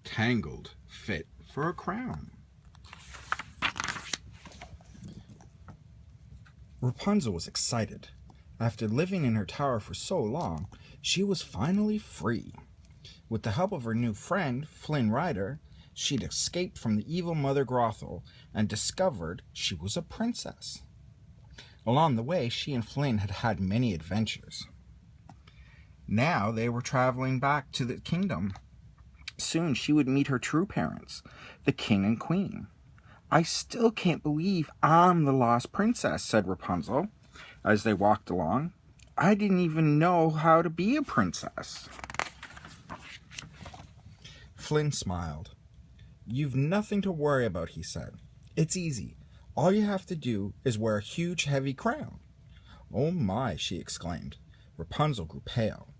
Tangled, fit for a crown. Rapunzel was excited. After living in her tower for so long, she was finally free. With the help of her new friend, Flynn Rider, she'd escaped from the evil Mother Gothel and discovered she was a princess. Along the way, she and Flynn had had many adventures. Now they were traveling back to the kingdom. Soon she would meet her true parents, the king and queen. "I still can't believe I'm the lost princess," said Rapunzel as they walked along. "I didn't even know how to be a princess." Flynn smiled. "You've nothing to worry about," he said. "It's easy. All you have to do is wear a huge, heavy crown." "Oh my," she exclaimed. Rapunzel grew pale.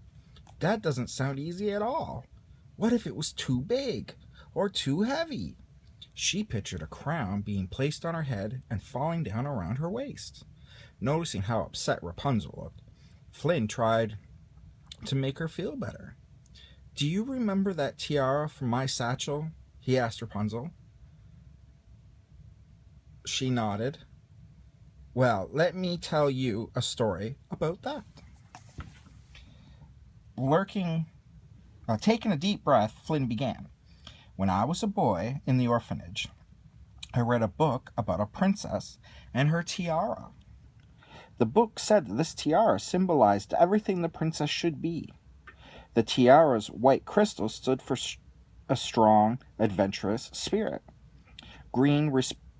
"That doesn't sound easy at all. What if it was too big or too heavy?" She pictured a crown being placed on her head and falling down around her waist. Noticing how upset Rapunzel looked, Flynn tried to make her feel better. "Do you remember that tiara from my satchel?" he asked Rapunzel. She nodded. "Well, let me tell you a story about that." Taking a deep breath, Flynn began. "When I was a boy in the orphanage, I read a book about a princess and her tiara. The book said that this tiara symbolized everything the princess should be. The tiara's white crystal stood for a strong, adventurous spirit. Green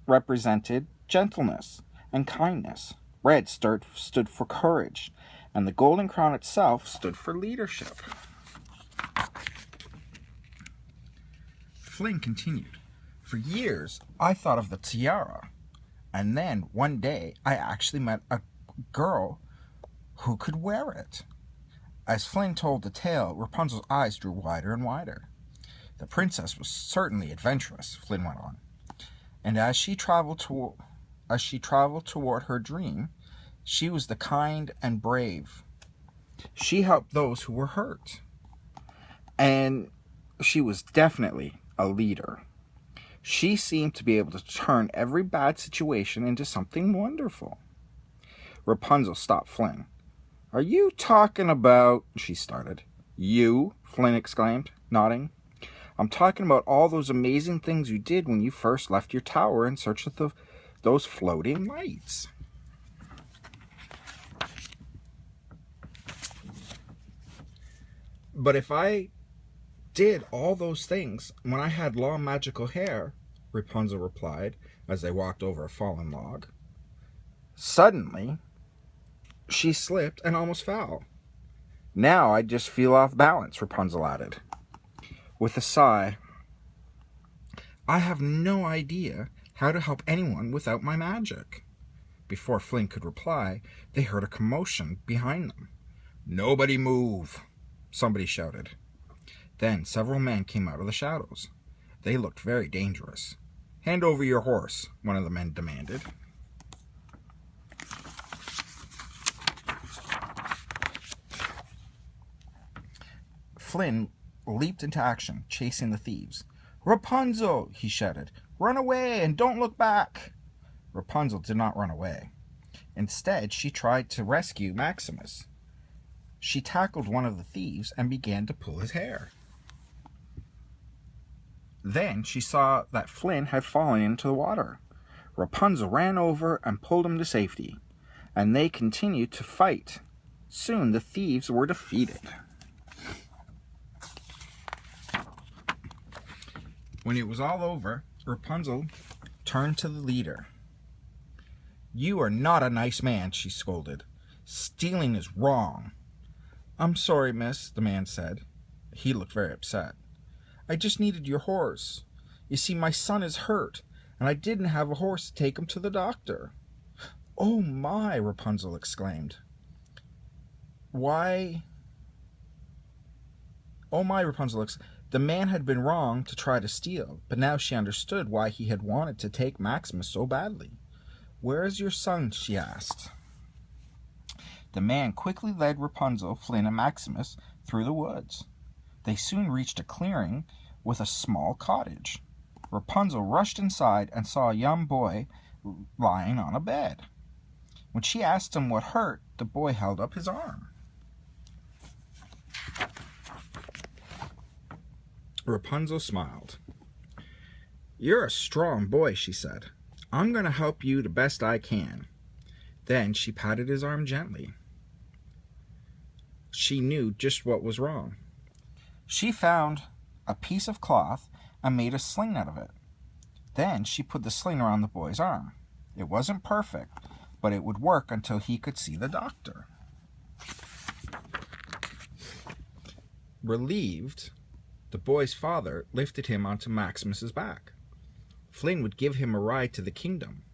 represented gentleness and kindness. Red stood for courage, and the golden crown itself stood for leadership." Flynn continued. "For years, I thought of the tiara, and then one day I actually met a girl who could wear it." As Flynn told the tale, Rapunzel's eyes grew wider and wider. "The princess was certainly adventurous," Flynn went on. "And as she traveled toward her dream, she was the kind and brave. She helped those who were hurt. And she was definitely a leader. She seemed to be able to turn every bad situation into something wonderful." Rapunzel stopped Flynn. "Are you talking about—" she started. "You?" Flynn exclaimed, nodding. "I'm talking about all those amazing things you did when you first left your tower in search of those floating lights." "But if I did all those things when I had long magical hair," Rapunzel replied as they walked over a fallen log. Suddenly, she slipped and almost fell. "Now I just feel off balance," Rapunzel added. With a sigh, "I have no idea how to help anyone without my magic." Before Flynn could reply, they heard a commotion behind them. "Nobody move!" somebody shouted. Then several men came out of the shadows. They looked very dangerous. "Hand over your horse," one of the men demanded. Flynn leaped into action, chasing the thieves. "Rapunzel!" he shouted. "Run away and don't look back!" Rapunzel did not run away. Instead, she tried to rescue Maximus. She tackled one of the thieves and began to pull his hair. Then she saw that Flynn had fallen into the water. Rapunzel ran over and pulled him to safety, and they continued to fight. Soon the thieves were defeated. When it was all over, Rapunzel turned to the leader. "You are not a nice man," she scolded. "Stealing is wrong." "I'm sorry, miss," the man said. He looked very upset. "I just needed your horse. You see, my son is hurt, and I didn't have a horse to take him to the doctor." "Oh my!" Rapunzel exclaimed. "Why?" "Oh my!" Rapunzel exclaimed. The man had been wrong to try to steal, but now she understood why he had wanted to take Maximus so badly. "Where is your son?" she asked. The man quickly led Rapunzel, Flynn, and Maximus through the woods. They soon reached a clearing with a small cottage. Rapunzel rushed inside and saw a young boy lying on a bed. When she asked him what hurt, the boy held up his arm. Rapunzel smiled. "You're a strong boy," she said. "I'm going to help you the best I can." Then she patted his arm gently. She knew just what was wrong. She found a piece of cloth and made a sling out of it. Then she put the sling around the boy's arm. It wasn't perfect, but it would work until he could see the doctor. Relieved, the boy's father lifted him onto Maximus's back. Flynn would give him a ride to the kingdom.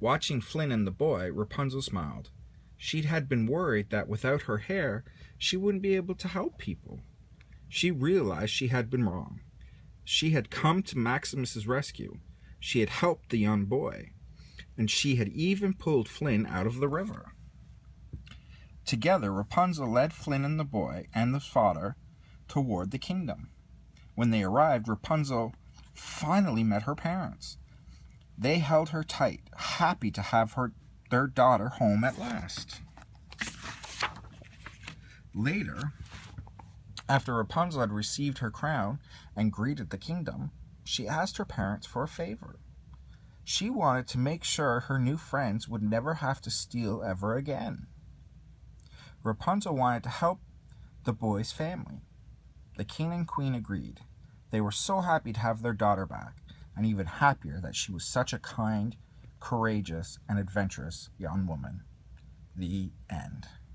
Watching Flynn and the boy, Rapunzel smiled. She had been worried that without her hair, she wouldn't be able to help people. She realized she had been wrong. She had come to Maximus's rescue. She had helped the young boy, and she had even pulled Flynn out of the river. Together, Rapunzel led Flynn and the boy and his father toward the kingdom. When they arrived, Rapunzel finally met her parents. They held her tight, happy to have their daughter home at last. Later, after Rapunzel had received her crown and greeted the kingdom, she asked her parents for a favor. She wanted to make sure her new friends would never have to steal ever again. Rapunzel wanted to help the boy's family. The king and queen agreed. They were so happy to have their daughter back, and even happier that she was such a kind, courageous, and adventurous young woman. The end.